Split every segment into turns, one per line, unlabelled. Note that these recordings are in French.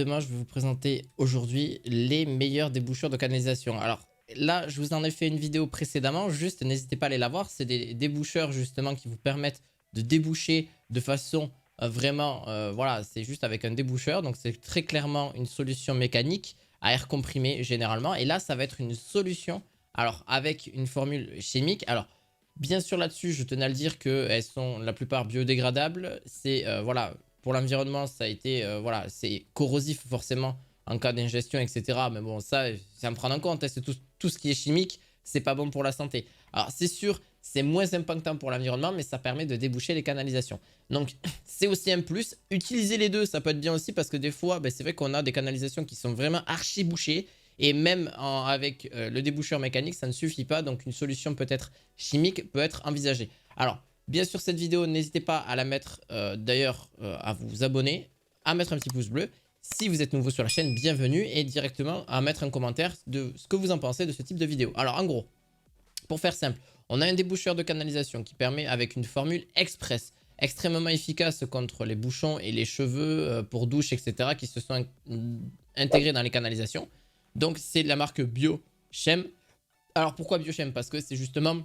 justement, je vais vous présenter aujourd'hui les meilleurs déboucheurs de canalisation. Alors là, je vous en ai fait une vidéo précédemment, juste n'hésitez pas à aller la voir. C'est des déboucheurs justement qui vous permettent de déboucher de façon vraiment, voilà, c'est juste avec un déboucheur. Donc c'est très clairement une solution mécanique à air comprimé généralement. Et là, ça va être une solution, alors avec une formule chimique. Alors bien sûr là-dessus, je tenais à le dire qu'elles sont la plupart biodégradables. C'est, voilà, pour l'environnement, ça a été, voilà, c'est corrosif forcément en cas d'ingestion, etc. Mais bon, ça, c'est à me prendre en compte, hein, c'est tout ce qui est chimique, c'est pas bon pour la santé. Alors, c'est sûr, c'est moins impactant pour l'environnement, mais ça permet de déboucher les canalisations. Donc, c'est aussi un plus. Utiliser les deux, ça peut être bien aussi parce que des fois, ben, c'est vrai qu'on a des canalisations qui sont vraiment archi bouchées. Et même avec le déboucheur mécanique, ça ne suffit pas. Donc, une solution peut-être chimique peut être envisagée. Alors, bien sûr, cette vidéo, n'hésitez pas à la mettre, d'ailleurs, à vous abonner, à mettre un petit pouce bleu. Si vous êtes nouveau sur la chaîne, bienvenue et directement à mettre un commentaire de ce que vous en pensez de ce type de vidéo. Alors, en gros, pour faire simple, on a un déboucheur de canalisation qui permet, avec une formule express, extrêmement efficace contre les bouchons et les cheveux pour douche, etc., qui se sont intégrés dans les canalisations. Donc, c'est de la marque Biochem. Alors, pourquoi Biochem? Parce que c'est justement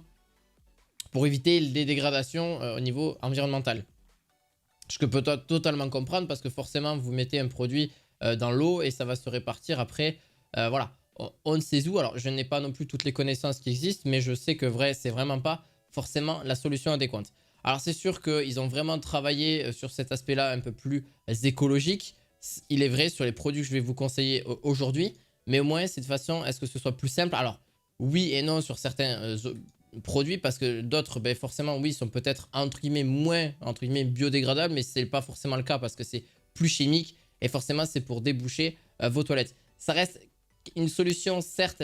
pour éviter les dégradations au niveau environnemental. Ce que peut totalement comprendre parce que forcément, vous mettez un produit dans l'eau et ça va se répartir après. Voilà, on ne sait où. Alors, je n'ai pas non plus toutes les connaissances qui existent, mais je sais que c'est vraiment pas forcément la solution adéquate. Alors, c'est sûr qu'ils ont vraiment travaillé sur cet aspect-là un peu plus écologique. Il est vrai sur les produits que je vais vous conseiller aujourd'hui, mais au moins, c'est de façon à ce que ce soit plus simple. Alors, oui et non sur certains produits parce que d'autres, ben forcément, oui, sont peut-être entre guillemets moins entre guillemets biodégradables, mais c'est pas forcément le cas parce que c'est plus chimique et forcément c'est pour déboucher vos toilettes. Ça reste une solution, certes,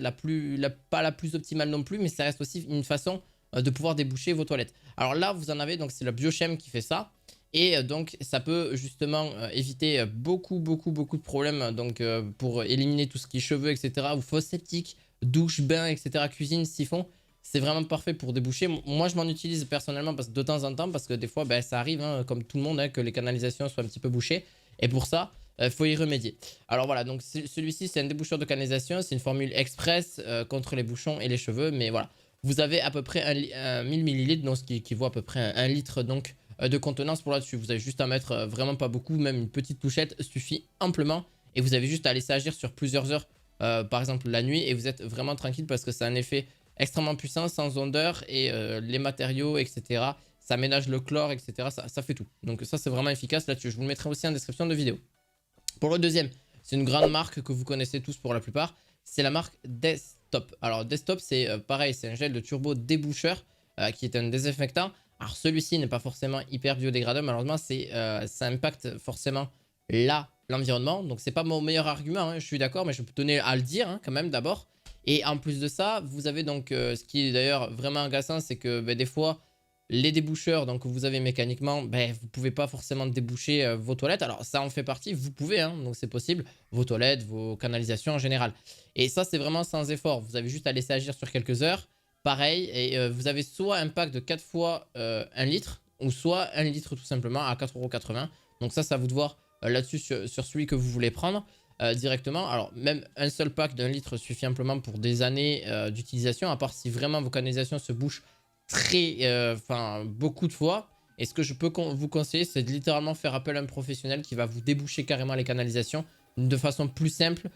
pas la plus optimale non plus, mais ça reste aussi une façon de pouvoir déboucher vos toilettes. Alors là, vous en avez, donc c'est la Biochem qui fait ça. Et donc, ça peut justement éviter beaucoup de problèmes. Donc, pour éliminer tout ce qui est cheveux, etc., ou fosse septique, douche, bain, etc., cuisine, siphon, c'est vraiment parfait pour déboucher. Moi, je m'en utilise personnellement parce que de temps en temps, parce que des fois, ben, ça arrive, hein, comme tout le monde, hein, que les canalisations soient un petit peu bouchées. Et pour ça, il faut y remédier. Alors voilà, donc celui-ci, c'est un déboucheur de canalisation. C'est une formule express contre les bouchons et les cheveux. Mais voilà, vous avez à peu près un 1000 ml, donc ce qui équivaut à peu près à 1 litre donc, de contenance pour là-dessus. Vous avez juste à mettre vraiment pas beaucoup, même une petite touchette suffit amplement. Et vous avez juste à laisser agir sur plusieurs heures, par exemple la nuit. Et vous êtes vraiment tranquille parce que c'est un effet extrêmement puissant, sans odeur et les matériaux, etc. Ça ménage le chlore, etc. Ça fait tout. Donc ça, c'est vraiment efficace là-dessus. Je vous le mettrai aussi en description de vidéo. Pour le deuxième, c'est une grande marque que vous connaissez tous pour la plupart. C'est la marque Desktop. Alors Desktop, c'est pareil, c'est un gel de turbo déboucheur qui est un désinfectant. Alors celui-ci n'est pas forcément hyper biodégradable. Malheureusement, ça impacte forcément l'environnement. Donc c'est pas mon meilleur argument, hein, je suis d'accord, mais je tenais à le dire hein, quand même d'abord. Et en plus de ça, vous avez donc, ce qui est d'ailleurs vraiment agaçant, c'est que ben, des fois, les déboucheurs donc, que vous avez mécaniquement, ben, vous ne pouvez pas forcément déboucher vos toilettes. Alors ça en fait partie, vous pouvez, hein, donc c'est possible, vos toilettes, vos canalisations en général. Et ça, c'est vraiment sans effort. Vous avez juste à laisser agir sur quelques heures. Pareil, et vous avez soit un pack de 4 fois 1 litre, ou soit 1 litre tout simplement à 4,80 €. Donc ça, c'est à vous de voir là-dessus sur celui que vous voulez prendre. Directement. Alors, même un seul pack d'un litre suffit amplement pour des années d'utilisation, à part si vraiment vos canalisations se bouchent beaucoup de fois. Et ce que je peux vous conseiller, c'est de littéralement faire appel à un professionnel qui va vous déboucher carrément les canalisations de façon plus simple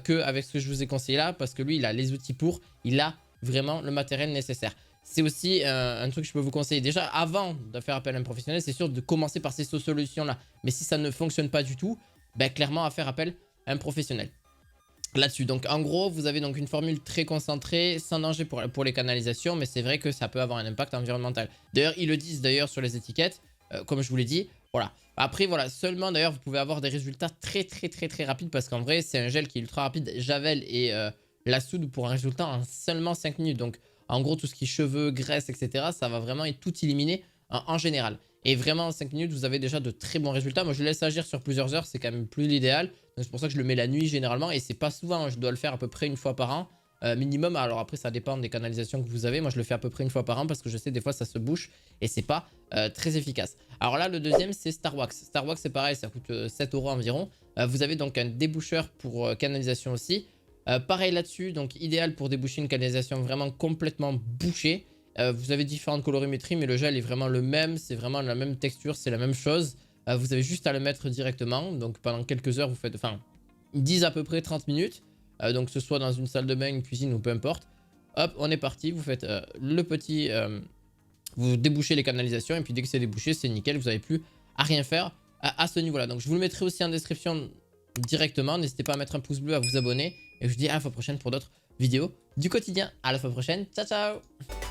qu'avec ce que je vous ai conseillé là, parce que lui, il a les outils pour, il a vraiment le matériel nécessaire. C'est aussi un truc que je peux vous conseiller. Déjà, avant de faire appel à un professionnel, c'est sûr de commencer par ces solutions-là. Mais si ça ne fonctionne pas du tout, ben, clairement à faire appel un professionnel là-dessus. Donc en gros, vous avez donc une formule très concentrée, sans danger pour les canalisations, mais c'est vrai que ça peut avoir un impact environnemental. D'ailleurs, ils le disent d'ailleurs sur les étiquettes, comme je vous l'ai dit. Voilà. Après, voilà, seulement d'ailleurs, vous pouvez avoir des résultats très rapides parce qu'en vrai, c'est un gel qui est ultra rapide. Javel et la soude pour un résultat en seulement 5 minutes. Donc en gros, tout ce qui est cheveux, graisse, etc., ça va vraiment tout éliminer en général. Et vraiment, en 5 minutes, vous avez déjà de très bons résultats. Moi, je le laisse agir sur plusieurs heures, c'est quand même plus l'idéal. C'est pour ça que je le mets la nuit généralement. Et c'est pas souvent, hein, je dois le faire à peu près une fois par an. minimum. Alors après, ça dépend des canalisations que vous avez. Moi, je le fais à peu près une fois par an parce que je sais des fois ça se bouche et c'est pas très efficace. Alors là, le deuxième, c'est Starwax. Starwax, c'est pareil, ça coûte 7 € environ. Vous avez donc un déboucheur pour canalisation aussi. Pareil là-dessus, donc idéal pour déboucher une canalisation vraiment complètement bouchée. Vous avez différentes colorimétries, mais le gel est vraiment le même. C'est vraiment la même texture, c'est la même chose. Vous avez juste à le mettre directement. Donc pendant quelques heures, vous faites, enfin, ils disent à peu près 30 minutes. Donc que ce soit dans une salle de bain, une cuisine ou peu importe. Hop, on est parti. Vous faites le petit... vous débouchez les canalisations et puis dès que c'est débouché, c'est nickel. Vous n'avez plus à rien faire à ce niveau-là. Donc je vous le mettrai aussi en description directement. N'hésitez pas à mettre un pouce bleu, à vous abonner. Et je vous dis à la fois prochaine pour d'autres vidéos du quotidien. À la fois prochaine. Ciao, ciao!